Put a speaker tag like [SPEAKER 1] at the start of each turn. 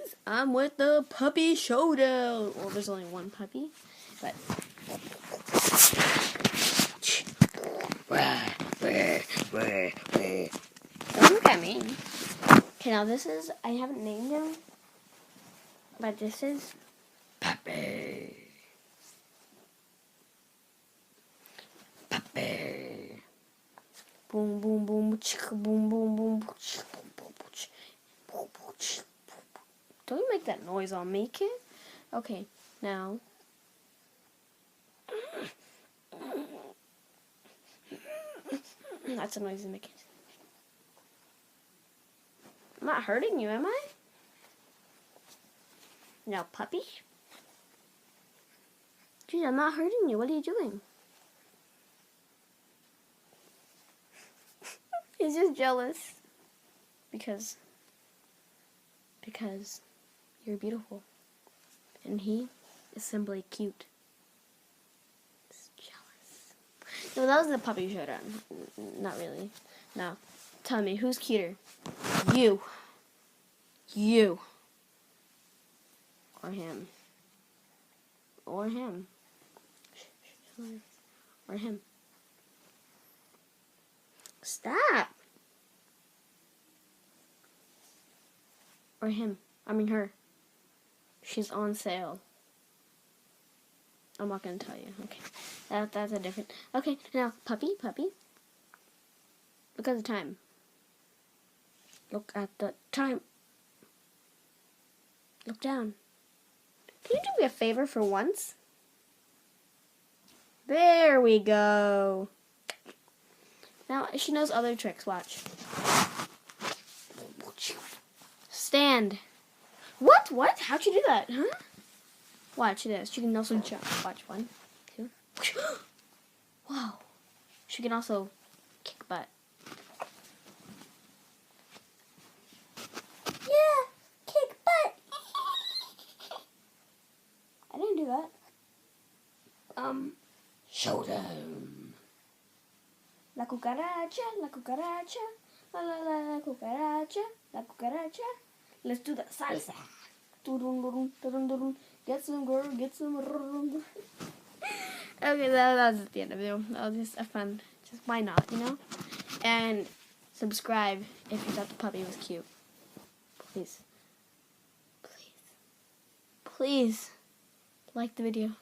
[SPEAKER 1] guys, I'm with the puppy showdown. Well, there's only one puppy, but don't look at me. Okay, now this is, I haven't named him, but this is Puppy. Puppy. Boom, boom, boom, chicka, boom, boom, boom, chicka, boom, boom, boom, boom, chicka. Don't you make that noise on me, kid? Okay, now. That's a noise he's making. I'm not hurting you, am I? Now, puppy? Geez, I'm not hurting you. What are you doing? He's just jealous. Because you're beautiful. And he is simply cute. He's jealous. No, that was the puppy showdown. Not really. Now, tell me, who's cuter? You. You. Or him. Or him. Or him. Stop. Or him. I mean her. She's on sale. I'm not gonna tell you. Okay. That's a different. Okay, now puppy. Look at the time. Look at the time. Look down. Can you do me a favor for once? There we go. Now she knows other tricks. Watch. Stand. What? What? How'd you do that? Huh? Watch this. She can also jump. Watch. 1, 2. Wow. She can also kick butt. Yeah, kick butt. I didn't do that. Showdown. La cucaracha, la cucaracha, la la la la cucaracha, la cucaracha. Let's do the salsa. Get some girl, get some. Okay, that was the end of the video. That was just a fun. Just why not, you know? And subscribe if you thought the puppy was cute. Please. Please. Please like the video.